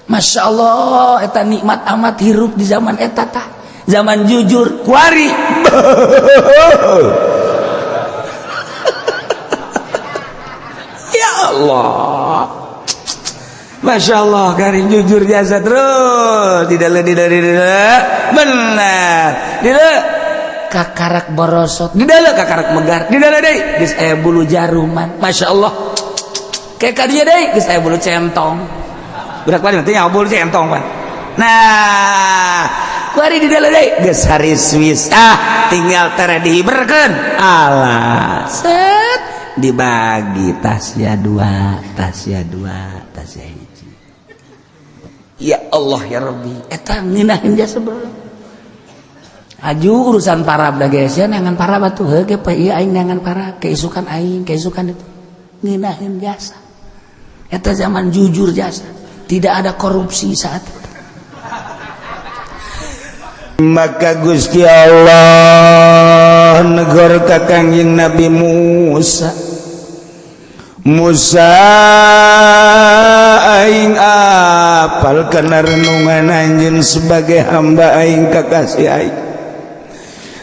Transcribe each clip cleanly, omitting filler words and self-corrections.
Masya Allah eta nikmat amat hirup di zaman eta tah zaman jujur kuari ya Allah Masya Allah kari jujur jasa terus tidak benar tidak kakarak borosot tidak kakarak megar tidak deh geus aya bulu jaruman Masya Allah kayak kadieu deui geus aya bulu centong budak bari teh nyawa bulu centong pan nah kuari di dalam deui geus hari Swiss tinggal tere dihiberkeun alah set dibagi tasya dua tasya hiji ya Allah ya Rabbi eta ngeunaheun jasa sebelum aju urusan parab da geus ya neangan parab atuh heuh ge ieu aing neangan parab keisukan aing keisukan itu ngeunaheun jasa eta zaman jujur jasa tidak ada korupsi saat itu maka Gusti Allah negor ka Kangjeng Nabi Musa aing apal kana renungan anjeun sebagai hamba aing kakasih aing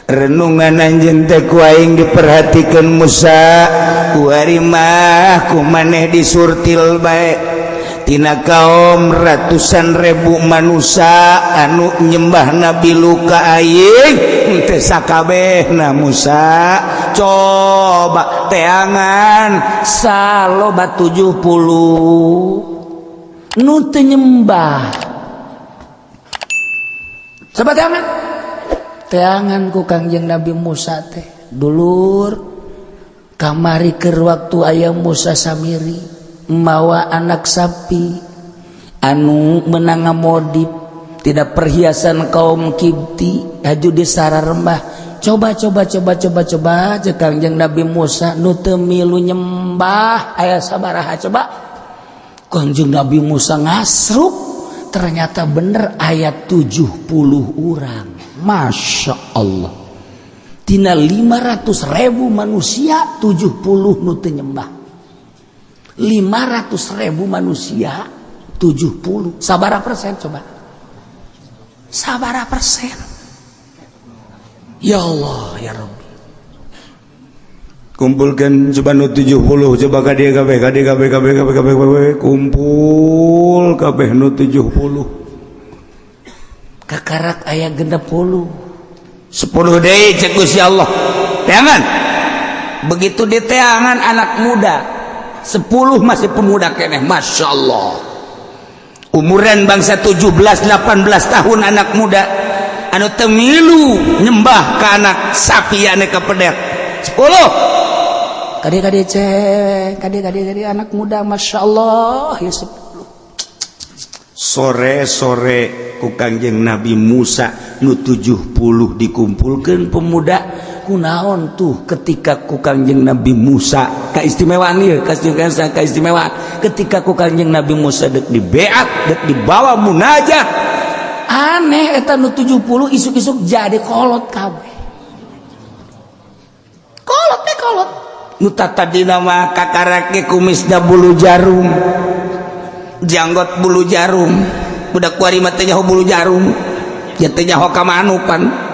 renungan anjeun teh ku aing diperhatikeun Musa kuari mah ku maneh disurtil bae tina kaum ratusan ribu manusia anu nyembah Nabi Luka aing teu sakabehna Musa coba teangan saloba 70 nu teu nyembah coba teangan ku Kangjeng Nabi Musa teh dulur kamari keur waktu aya Musa Samiri mawa anak sapi anu menang modif tidak perhiasan kaum Kipti haju di sararembah coba jeung Kangjeng Nabi Musa nu teu milu nyembah aya sabaraha coba Kangjeng Nabi Musa ngasruk ternyata bener ayat 70 orang Masya Allah tina 500.000 manusia 70 nu teu nyembah 500.000 manusia 70 sabaraha persen coba sabaraha persen ya Allah ya Rabbi kumpulkan coba nu 70 coba kabeh kumpul kabeh nu 70 kakarak aya 60 10 deui cek Gusti Allah teangan begitu diteangan anak muda 10 masih pemuda keneh Masya Allah umuran bangsa 17-18 tahun anak muda anu teu milu nyembah ka anak sapi anu kepedek 10 kade cek kade anak muda Masya Allah ya 10 sore ku Kangjeng Nabi Musa nu 70 dikumpulkeun pemuda kunaon tuh ketika ku Kangjeng Nabi Musa kaistimewaan ieu kaistimewaan ketika ku Kangjeng Nabi Musa dek di beat dek dibawa munajat aneh eta nu 70 isuk-isuk jadi kolot kabeh kolot nu tadina mah kakarake kumisna bulu jarum janggot bulu jarum budak kuari mah teh nyaho bulu jarum ya teh nyaho ka manupan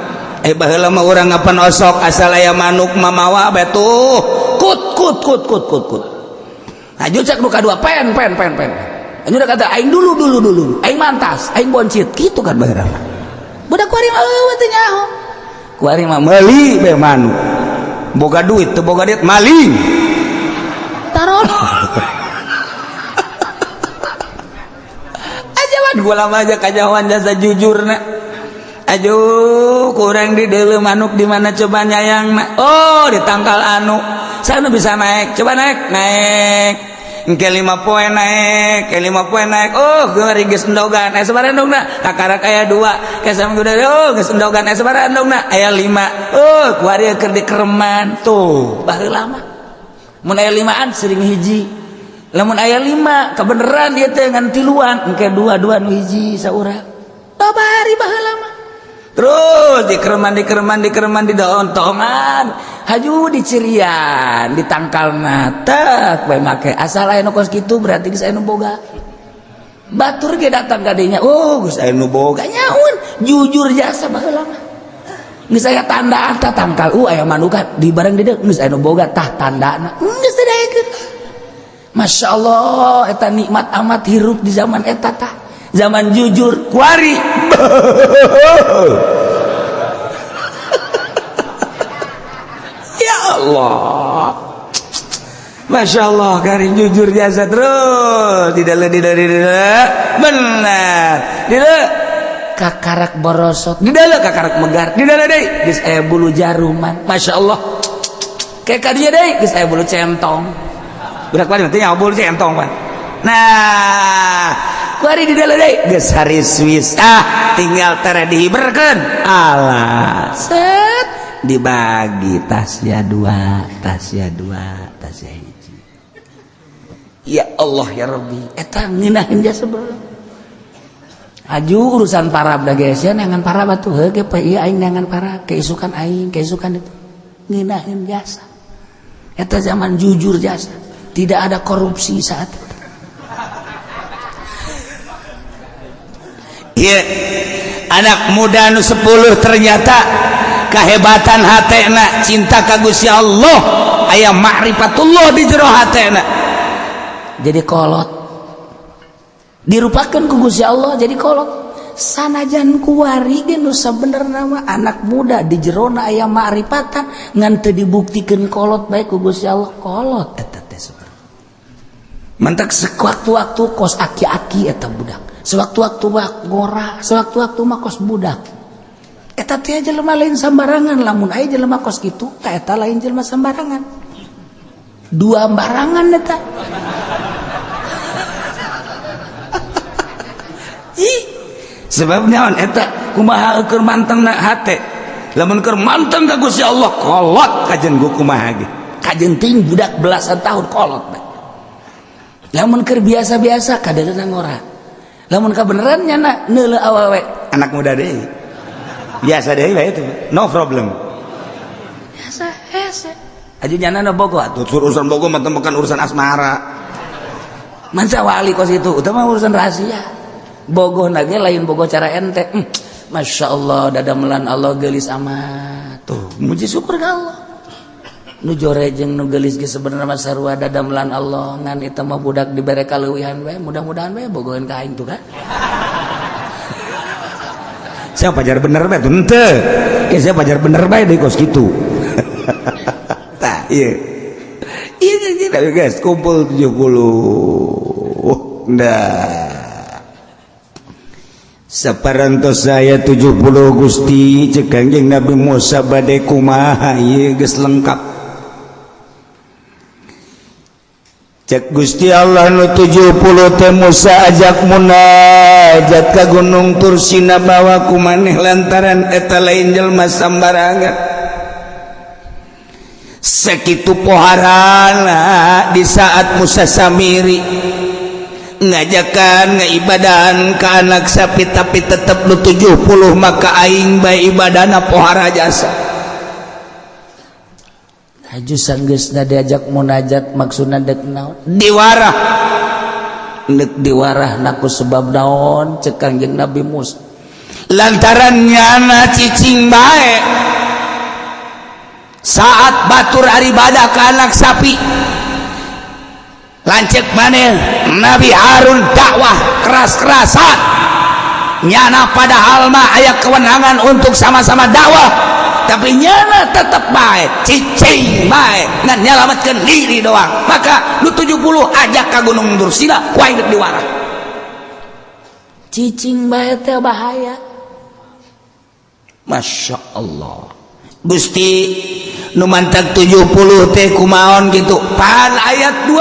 baheula mah urang ngapan osok asal aya manuk mamawa betuh kut aju cek nu kadua pen anu udah kata aing dulu aing mantas aing boncit kitu kan baheula budak kuari mah teh nyaho kuari mah meuli bae manuk boga duit teu boga duit maling taron aja mah bola mah aja kajawan jasa jujurna aduh kurang di deuleu manuk di mana coba nyayangna oh di tangkal anu sana bisa naik coba naik engke 5 poe naik oh geuri geus endogan sabaraha endogna kakarak aya 2 kesam kuda oh geus endogan sabaraha endogna aya 5 oh kuari keur dikereman tuh baheula mah mun aya 5an sering hiji lamun aya 5 kebeneran ieu teh ngan tiluan engke 2 nu hiji saurang babari baheula mah terus dikereman di daun tongan haju dicirian ditangkalna tek bae make asal aya nu kos kitu berarti geus aya nu boga batur ge datang ka dinya, oh geus aya nu boga nyaun jujur jasa baheula mah geus aya tandaan tah tangkal aya manukan di bareng di dieu geus aya nu boga tah tandana geus didaekeun. Masya Allah eta nikmat amat hirup di zaman eta tah zaman jujur kuari ya Allah. Masya Allah kari jujur jasa terus tidak benar tidak kakarak borosot tidak kakarak megar tidak deh geus aya bulu jaruman. Masya Allah kayak kadieu deh geus aya bulu centong budak bari teh nya bulu centong pan. Nah kuari di dalam deh geus hari Swiss tinggal tere dihiberkeun alah set dibagi tasnya dua tasnya hiji. Ya Allah ya Rabbi eta ngeunaheun jasa beureum aju urusan parab da geus ya neangan parab atuh heuh ge ieu aing neangan parab keisukan aing keisukan itu ngeunaheun jasa eta zaman jujur jasa tidak ada korupsi saat itu. Iya anak muda nu 10 ternyata kehebatan hatena cinta ka Gusti Allah aya ma'rifatullah di jero hatena jadi kolot dirupakeun ku Gusti Allah jadi kolot sanajan kuari ge nu sabenerna mah anak muda di jerona aya ma'rifatan ngan teu dibuktikeun kolot bae ku Gusti Allah kolot eta teh saudara mentek sewaktu-waktu kos aki-aki eta budak sewaktu-waktu mah ngora sewaktu-waktu mah kos budak eta teh jelema lain sambarangan lamun aya jelema kos kitu ka eta lain jelema sambarangan dua barangan eta sebab naon eta kumaha keur mantengna hate lamun keur manteng ka Gusti Allah kolot kajen gua kumaha ge kajen ting budak belasan tahun kolot bae lamun keur biasa-biasa kadeureuna ngora lamun kabeneran nyana neuleuh awewe anak muda deui biasa deui bae itu no problem biasa hese aju nyana na bogo atuh urusan bogo mah bukan urusan asmara manca wali kos itu utama urusan rahasia bogoh nage lain bogoh cara ente Masya Allah dadamelan Allah gelis amat tuh muji syukur ke Allah nu jorejeng nu gelis ge sebenarnya mah sarua dadamelan Allah ngan eta mah budak dibere kaleuwihan we mudah-mudahan we bogoheun ka aing tuh kan saya pajar bener bae tuh henteu saya pajar bener bae deui kos kitu tah ieu guys kumpul 70 dah saparantos saya 70 Gusti cek Kangjeng Nabi Musa bade kumaha ieu geus lengkap cek Gusti Allah nu 70 teh Musa ajak munajat ka Gunung Tursina bawa ku maneh lantaran eta lain jelema sambarangan sakitu poharana di saat Musa Samiri ngajakan ngaibadan ke anak sapi tapi tetap lu 70 maka aing bae ibadana pohara jasa haju sanggeusna diajak munajat maksudna dek naon diwarah dek diwarah naku sebab naon cek Kangjeng Nabi Musa lantaran nyana cicing bae saat batur aribadah ke anak sapi lancek maneh Nabi Harun dakwah keras-kerasan nyana padahal mah aya kewenangan untuk sama-sama dakwah tapi nyana tetap bae cicing bae ngan nyalametkeun diri doang maka lu 70 ajak ka Gunung Dursila ku aing diwarah cicing bae teh bahaya Masya Allah Gusti nu mantag 70 teh kumaon gitu pan ayat 12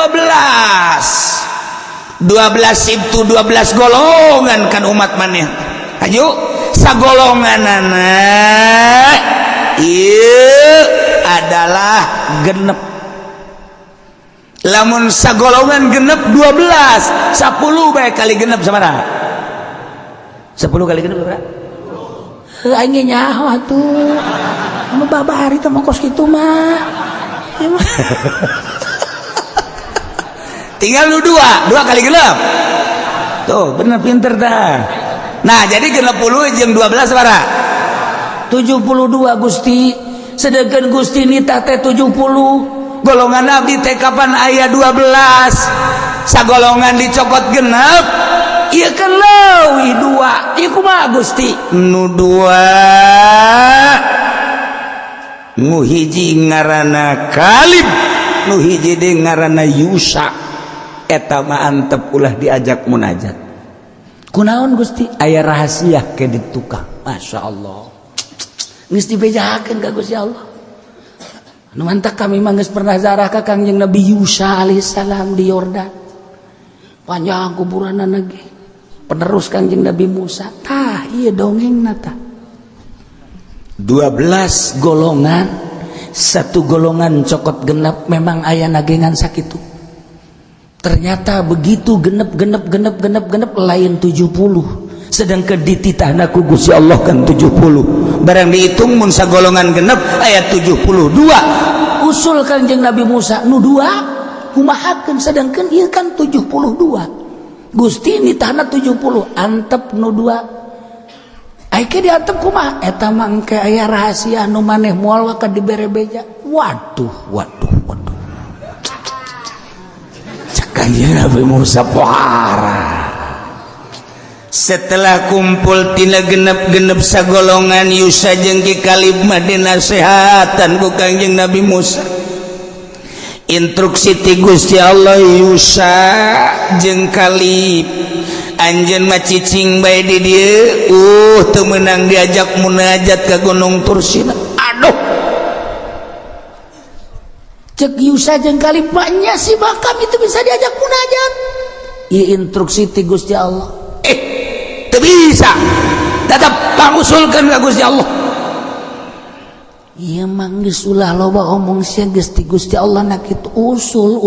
itu 12 golongan kan umat maneh ayo sagolonganana ieu adalah genep lamun sagolongan genep 12 10 bae kali genep sabaraha 10 kali genep berapa aing nyaho atuh anu babari teh mah kos kitu mah tinggal lu dua kali genep tuh bener pinter dah. Nah jadi 60 jeung 12 bara 72 Gusti. Sedangkan Gusti nitah teh 70. Golongan abdi teh kapan aya 12 sagolongan dicopot genep. Ieu kan leuwih 2. Ieu kumaha Gusti? Nu 2 nu hiji ngaranna Kalib, nu hiji de ngaranna Yusa. Eta mah antep ulah diajak munajat. Kunaon Gusti? Aya rahasia ke di tukang. Masyaallah. Geus dibejakeun ka Gusti Allah. Nu mantap kami mah geus pernah zarah ka Kangjeng Nabi Yusa alaihissalam di Yordan. Panjang kuburanna ge. Penerus Kangjeng Nabi Musa. Tah ieu dongengna tah. 12 golongan, satu golongan cokot genep memang aya nagengan sakitu. Ternyata begitu genep lain 70. Sedangkan dititahna ku Gusti Allah kan 70. Barang dihitung mun sagolongan genep aya 72. Usul Kanjeng Nabi Musa nu 2 kumahakeun sedangkan ieu kan 72. Gusti nitahna 70 antep nu 2. Aike diantep kumaha? Eta mah engke aya rahasia nu maneh moal ka dibere beja. Waduh. Kanjeng Nabi Musa pohara. Setelah kumpul tina genep sagolongan Yusa jeung Ki Kalib mah dinasehatan ku Kanjeng Nabi Musa. Instruksi ti Gusti Allah Yusa jeung Kalib. Anjeun mah cicing bae di dieu, teu meunang diajak munajat ka Gunung Tursina. Aduh. Cek Yusa jeung Kalib banyak sih bakam itu bisa diajak munajat. Ieu instruksi ti Gusti Allah. Teu bisa. Tetep pangusulkeun ka Gusti Allah. Ieu mah geus ulah loba omong sia geus ti Gusti Allah na kitu usul.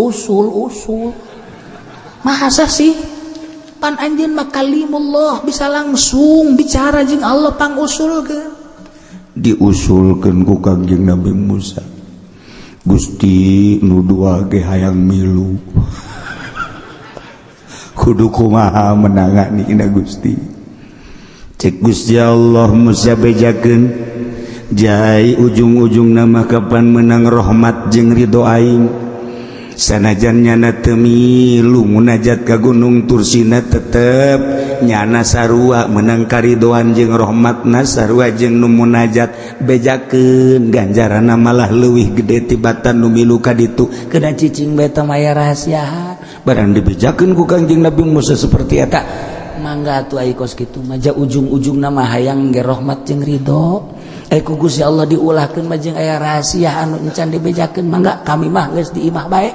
Masa sih? Pan anjeun mah kalimullah bisa langsung bicara jeung Allah pangusulkeun. Diusulkeun ku Kanjeng Nabi Musa. Gusti nu 2 ge hayang milu. Kudu kumaha menanganina Gusti. Cek Gusti Allah Musa bejakeun jai ujung-ujungna mah kapan menang rahmat jeung ridho aing. Sanajan nyana teu milu munajat ka Gunung Tursina tetep nyana sarua menang karidoan jeung rahmatna sarua jeung nu munajat bejakeun ganjaranna malah leuwih gede tibatan nu milu ka ditu. Keuna cicing bae teh aya rahasia. Barang dibejakeun ku Kanjeng Nabi Musa seperti eta mangga atuh ai kos kitu mah ujung-ujungna mah hayang ge rahmat jeung ridho. Ku Gusti Allah diulahkeun mah jeung aya rahasia anu encan dibejakeun mangga kami mah geus diimah bae.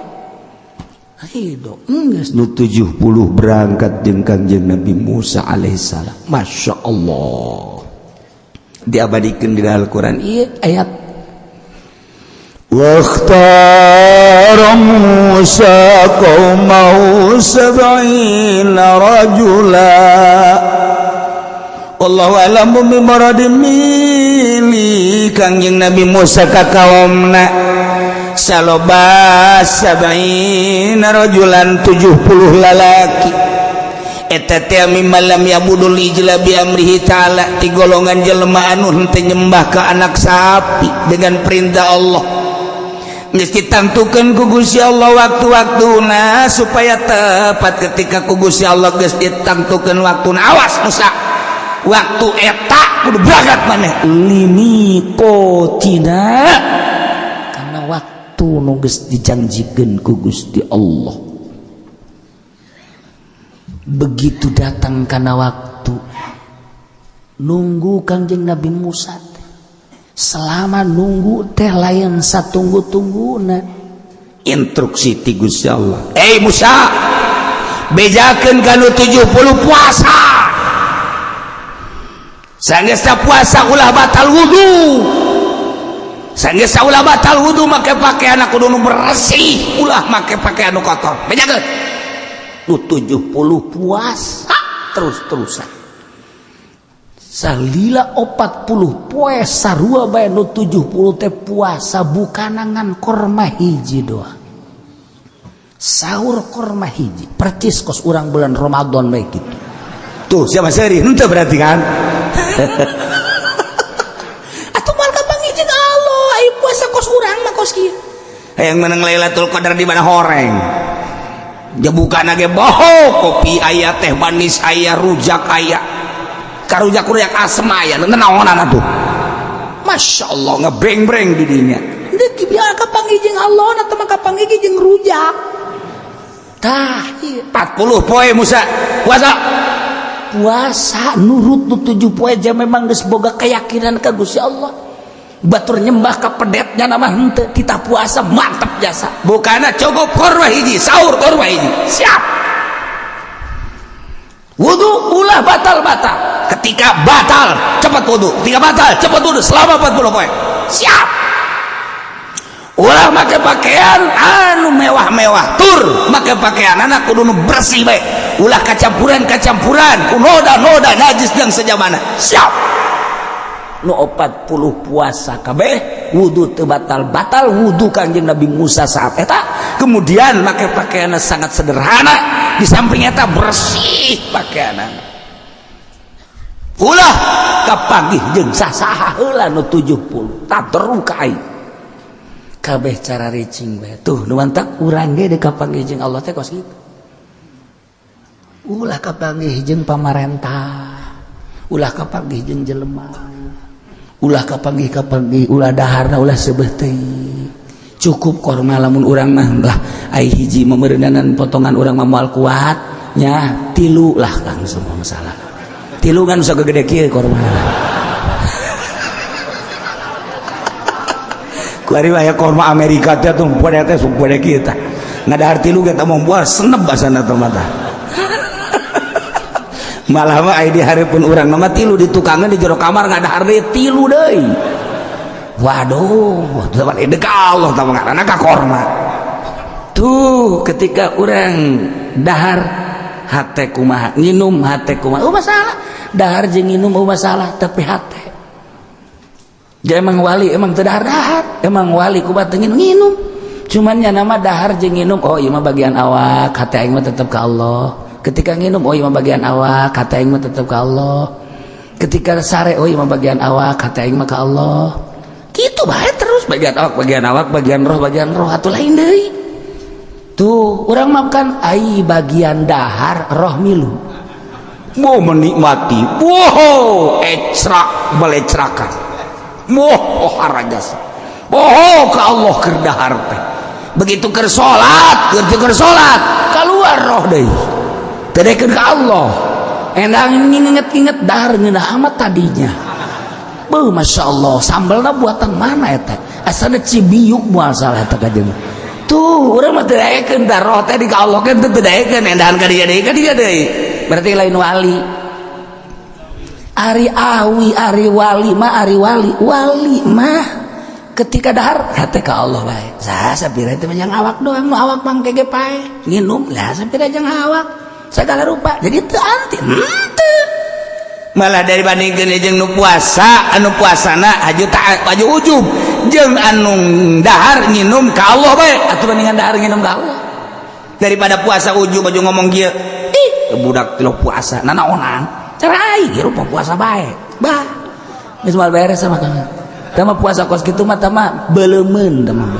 Ridho geus nu 70 berangkat jeung Kanjeng Nabi Musa alaihissalam. Masya Allah. Diabadikeun di Al-Qur'an ieu ayat waqtara Musa qaumahu 70 rajula. Wallahu a'lam bimuradi milih Kanjeng Nabi Musa ka kaumna saloba 70 rajulan 70 lalaki. Eta teh mimmalam yabudul ijla bi amrihi ta'ala ti golongan jelema anu henteu nyembah ka anak sapi dengan perintah Allah. Geus ditantukeun ku Gusti Allah waktu-waktuna supaya tepat ketika ku Gusti Allah geus ditantukeun waktuna. Awas Musa. Waktu eta kudu berangkat maneh limikotina karena waktu nu geus dijanjikeun ku Gusti Allah. Begitu datang kana waktu nunggu Kanjeng Nabi Musa teh. Selama nunggu teh lain satunggu-tungguna instruksi ti Gusti Allah. Musa bejakeun kana 70 puasa. Sanggeus puasa ulah batal wudu. Sanggeus ulah batal wudu make pakaian kudu nu bersih, ulah make pakaian nu kotor. Bejakeun. Nu 70 puasa terus-terusan. Salila 40 poe sarua bae nu 70 teh puasa bukanangan korma hiji doang. sahur korma hiji percis kos urang bulan Ramadan baik gitu tuh siapa seri itu berarti kan atuh mal kapangijin Allah ayo puasa kos urang mah kos kieu yang menang Lailatul Qadar di mana horeng jebukan age boho kopi aya teh manis aya rujak aya karujak-rujak asem aya naonan atuh Masya Allah ngebreng-breng di dinya deki biar kapangijing Allah atau mah kapangijing rujak tah 40 poe Musa puasa nurut nu 7 poe jam memang geus boga keyakinan ka Gusti Allah batur nyembah ka pedetnya nama henteu kita puasa mantep jasa bukana cukup korma hiji sahur korma hiji siap wudu ulah batal ketika batal cepat wudu ketika batal cepat wudu selama 40 poe siap ulah make pakaian anu mewah-mewah tur make pakaian anak kudu nu bersih bae ulah kacampuran ku noda najis jeung sajamana siap nu 40 puasa kabeh wudu teu batal wudu Kanjeng Nabi Musa saat eta kemudian make pakaian sangat sederhana di samping eta bersih pakaian ulah kapagih jeung sasaha heula nu 70 tateru ka aing kabeh cara ricing bae tuh nu mantak urang ge deuk kapanggih jeung Allah teh kos kitu ulah kapanggih jeung pamarentah ulah kapanggih jeung jelema ulah kapanggih ulah daharna ulah seubeuh teuing cukup korma lamun urang mah lah ai hiji memeureunan potongan urang mah moal kuat nya 3 lah langsung masalah 3 kan sok gede kieu korma kuari aya korma Amerika teh tuh pada teh sok pada kieu tah ngadahar 3 ge teh mah moal senep basana teh mah malah mah ai di hareupeun urang mah 3 di tukangan di jero kamar ngadahar deui 3 deui waduh teu deuk Allah tah ngaranna ka korma tuh ketika urang dahar hate kumaha nginum hate kumaha masalah dahar jeung nginum masalah tapi hate dia emang wali emang teu dahar emang wali kumaha teu nginum cuman nya nama dahar jeung nginum oh ieu mah bagian awak hate aing mah tetep ka Allah ketika nginum oh ieu mah bagian awak hate aing mah tetep ka Allah ketika sare oh ieu mah bagian awak hate aing mah ka Allah kitu bae terus bagian awak bagian roh atuh lain deui tuh urang mah kan ai bagian dahar roh milu mau menikmati wow ecrak balecrakan moh harajas oh ka Allah keur dahar teh begitu keur salat keluar roh deui teu dekeun ka Allah endang nginget-inget dahar ngeunah amat tadinya beuh Masya Allah sambalna buatan mana eta asana Cibiuk moal salah eta kajeung tuh urang mah teu daekeun da roh teh di ka Allah kan teu daekeun endahan ka dieu deui berarti lain wali ari wali mah ketika dahar hate ka Allah bae saha sapira teh yang awak doang nu awak mah kege pae nginum lah sapira jeung awak segala rupa jadi teu anti teu malah dibandingkeun jeung nu puasa anu puasana aju ujub jeung anu dahar nginum ka Allah bae atuh bandingan dahar nginum ka Allah daripada puasa ujub aju ngomong kieu ih budak teu puasa nanaonan cara aing rupa puasa bae bah geus moal beres sama kana tah mah puasa kos kitu mah tah mah beuleumeun tah mah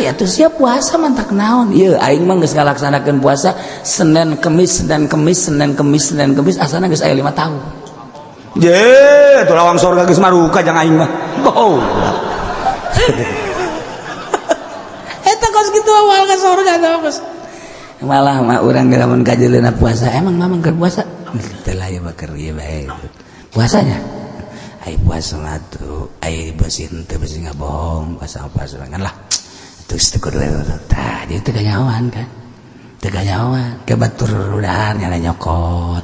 ya tuh siap puasa mantak naon ieu aing mah geus ngalaksanakeun puasa Senin Kemis asana geus aya 5 tahun ye tuh lawang sorga geus maruka jang aing mah boh eta kos kitu awal ka sorga kos malah mah urang ge lamun kajeuleuna puasa emang mamang keur puasa teu lah ya bakeur ieu bae puasanya ai puasa mah tuh ai bersih teu bersih ngabohong puasa kan lah terus tegur tah dia teu ganyawan kan teu ganyawan ke batur rudahan nyana nyokot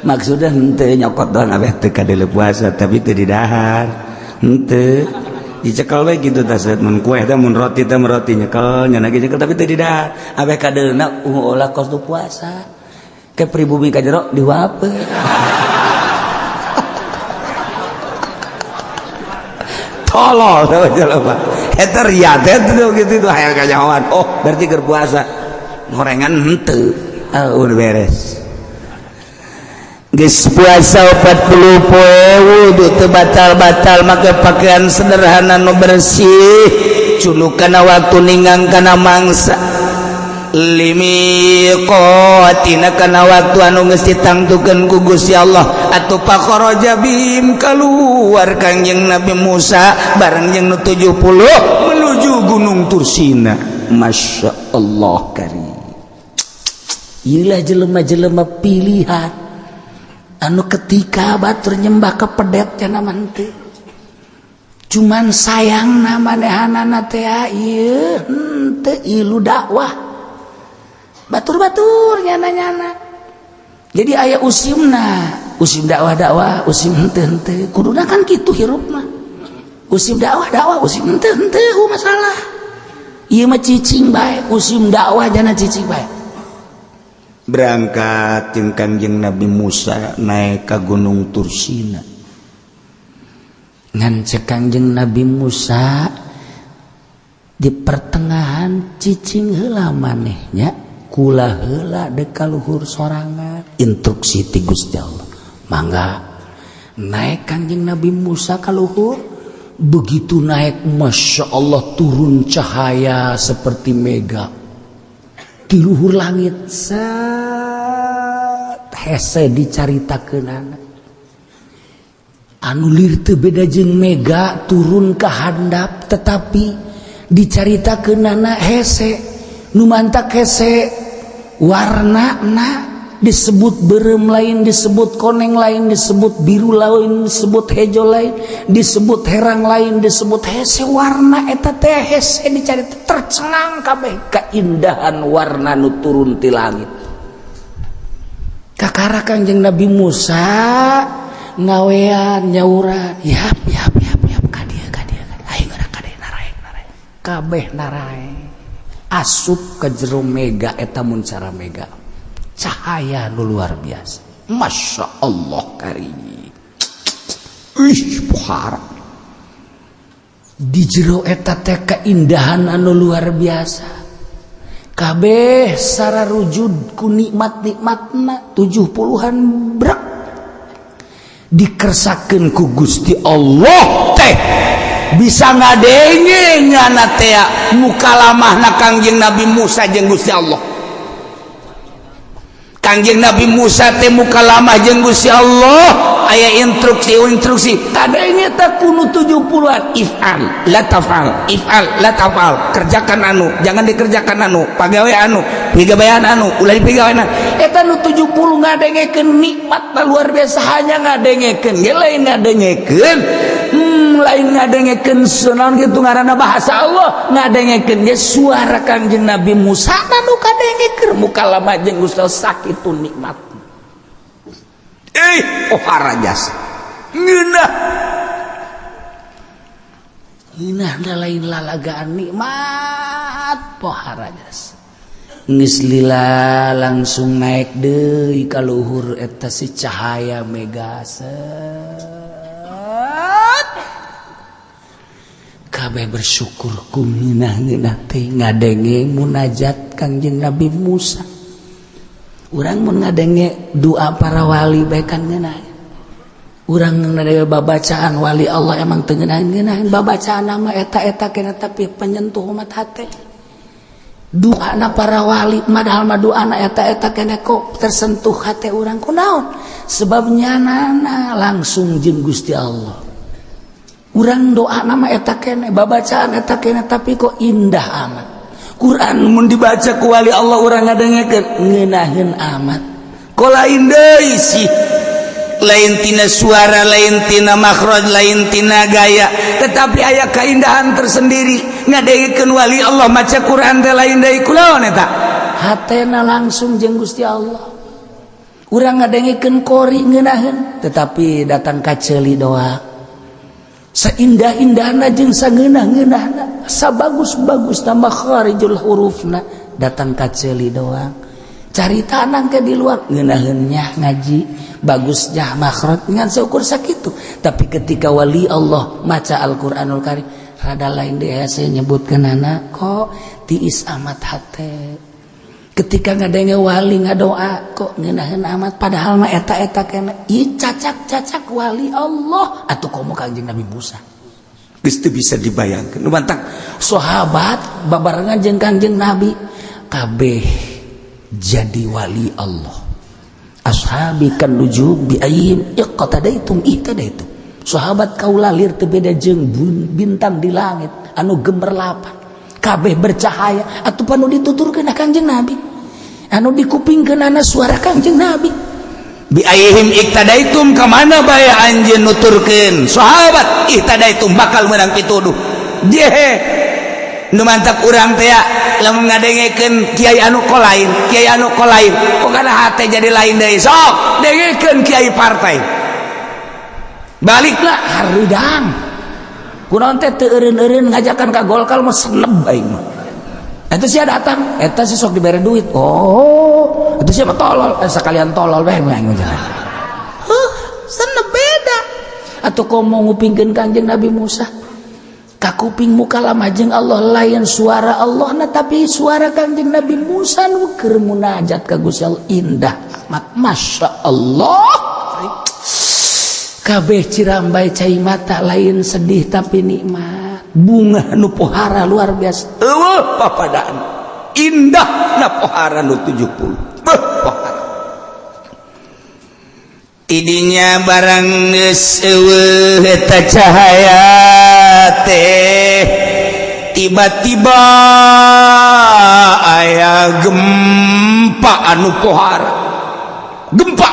maksudnya henteu nyokot doang abeh teu kadele puasa tapi teu didahar henteu dicekel we kitu tah set mun kueh teh mun roti teh roti nyekel nyana ge nyekel tapi teu didahar abeh kadeuna ulah kos tu puasa ke pribumi ka jero diwapeun tolol jelema eta riat itu gitu hayang kanyawan oh berarti keur puasa ngorengan henteu udah beres geus puasa 40 poe wudu teu batal-batal make pakaian sederhana nu bersih culu kana waktu ninggang kana mangsa limiqatina kana waktu anu geus ditangtukeun ku Gusti Allah atuh faqaraja bihim kaluar Kangjeng Nabi Musa bareng jeung nu 70 menuju Gunung Tursina. Masya Allah karim. Inilah jelema-jelema pilihan anu ketika batur nyembah ke pedet cenah mante cuman sayang manehanana teh ieu henteu ilu dakwah batur-batur nyana-nyana jadi aya usimna usim dakwah usim henteu kuduna kan kitu hirupna usim dakwah usim henteu masalah ieu mah cicing bae usim dakwah jana cicing bae berangkat jeung Kangjeng Nabi Musa naik ka Gunung Tursina ngan cek Kangjeng Nabi Musa di pertengahan cicing heula manehnya kula heula dek ka luhur sorangan instruksi ti Gusti Allah mangga naik Kangjeng Nabi Musa ka luhur begitu naik Masya Allah turun cahaya seperti mega di luhur langit hese dicaritakeunana anu lir teu beda jeung mega turun ka handap tetapi dicaritakeunana hese nu mantak hese warnana disebut berem lain disebut koneng lain disebut biru lain disebut hejo lain disebut herang lain disebut hese warna eta teh hese dicarita tercengang kabeh keindahan warna nu turun ti langit kakara Kangjeng Nabi Musa ngawean nyauran yap kadia aing geura kade narae kabeh narae asup ke jero mega eta mun cara mega cahaya nu luar biasa Masya Allah karim pohara di jero eta teh keindahan anu luar biasa kabeh sararujud ku nikmat-nikmatna 70-an brak dikersakeun ku Gusti Allah teh bisa ngadenge nyana teh mukalamahna Kangjeng Nabi Musa jeung Gusti Allah Kangjeng Nabi Musa teh mukalamah jeung Gusti Allah aya instruksi kadenge teh kudu 70-an if'al la tafal kerjakan anu jangan dikerjakan anu pagawe anu pigawean anu ulah dipigawean eta nu 70 ngadengekeun nikmat luar biasa hanya ngadengekeun ge lain ngadengekeun lain ngadengekeun sunan kitu ngaranna bahasa Allah ngadengekeun ge suara Kangjeng Nabi Musa anu kadengekeun mukalamah jeung Gusti Allah sakitu nikmat pohara jas ngeunah da lain lalagaan nikmat pohara jas geus lila langsung naik deui ka luhur eta si cahaya mega kabeh bersyukur ku ngeunah teh ngadenge munajat Kangjeng Nabi Musa urang mun ngadenge doa para wali bae kan ngeunah urang ngadenge babacaan wali Allah emang teu ngeunah babacaan mah eta kena tapi penyentuh umat hate doana para wali padahal mah doana eta kena kok tersentuh hate urang kunaon sebabnya nana langsung jeung Gusti Allah urang doa nama eta kene babacaan eta kene tapi kok indah amat Quran mun dibaca ku wali Allah urang ngadengekeun ngeunaheun amat ko lain deui sih lain tina suara lain tina makhraj lain tina gaya tetapi aya keindahan tersendiri ngadengekeun wali Allah maca Quran teh lain deui kunaon eta hatena langsung jeung Gusti Allah urang ngadengekeun qori ngeunaheun tetapi datang ka ceuli doa seindah-indahna jeung sageunah-geunahna sabagus-bagusna makharijul hurufna datang ka ceuli doang cari tanang ke di luar ngeunaheunnya ngaji bagusnya makhraj ngan seukur sakitu. Tapi ketika wali Allah maca Al-Qur'anul Karim rada lain deh saya nyebutkeun anak kok tiis amat hate. Ketika ngadenge wali ngadoa kok ngeunaheun amat padahal mah eta kene ieu cacak-cacak wali Allah atuh komo Kangjeng Nabi Musa. Geus teu bisa dibayangkeun. Nu mantang sahabat babarengan jeung Kangjeng Nabi kabeh jadi wali Allah. Ashabi kan nujub bi ayyim iqtadaitum ihtadaitum. Sahabat kaula lir teu beda jeung bintang di langit anu gemerlapan. Kabeh bercahaya atuh panu dituturkeun ka Kangjeng Nabi. Anu dikupingkeunana suara Kangjeng Nabi. Bi ayyihim iqtadaitum ka mana bae anjeun nuturkeun? Sahabat ihtadaitum bakal meunang pituduh. Jehe. Nu mantap urang teh lamun ngadengekeun kiai anu lain pokona hate jadi lain deui sok dengekeun kiai partai baliklah haridang kunaon teh teu eureun-eureun ngajakan ka Golkar mah seneb aing mah eta sia datang eta si sok dibere duit oh eta sia tolol sakalian tolol bae aing mah seneb beda atuh komo ngupingkeun Kangjeng Nabi Musa kakuping muka lama jeung Allah lain suara Allah na tapi suara Kangjeng Nabi Musa nu keur munajat ka Gusti Allah indah amat masya Allah kabeh cirambai cai mata lain sedih tapi nikmat bunga nu pohara luar biasa eueuh papadaan indah na pohara nu 70 pohara idinya barang geus eueuh eta cahaya teh tiba-tiba aya gempa anu pohara gempa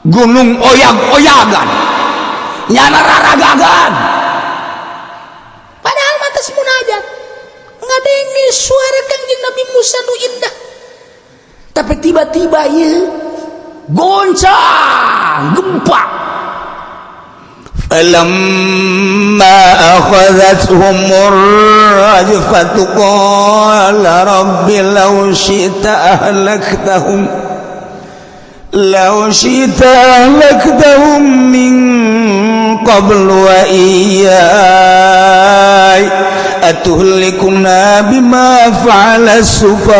gunung oyag-oyagan nyana raragagan padahal mah teh munajat ngadenge suara Kangjeng Nabi Musa nu indah tapi tiba-tiba ieu goncang gempa falamma akhadhathumur rajfatu qala rabbi law syi'ta ahlaktahum min qablu wa iyyai atuhlikuna bima fa'ala sufa'u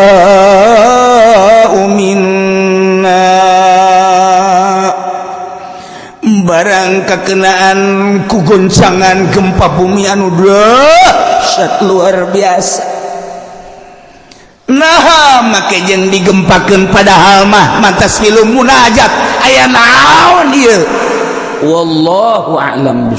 minna barang kakenaan ku goncangan gempa bumi anu dahsyat luar biasa nah make jeung digempakeun padahal mah mantas film munajat aya naon ieu wallahu a'lam.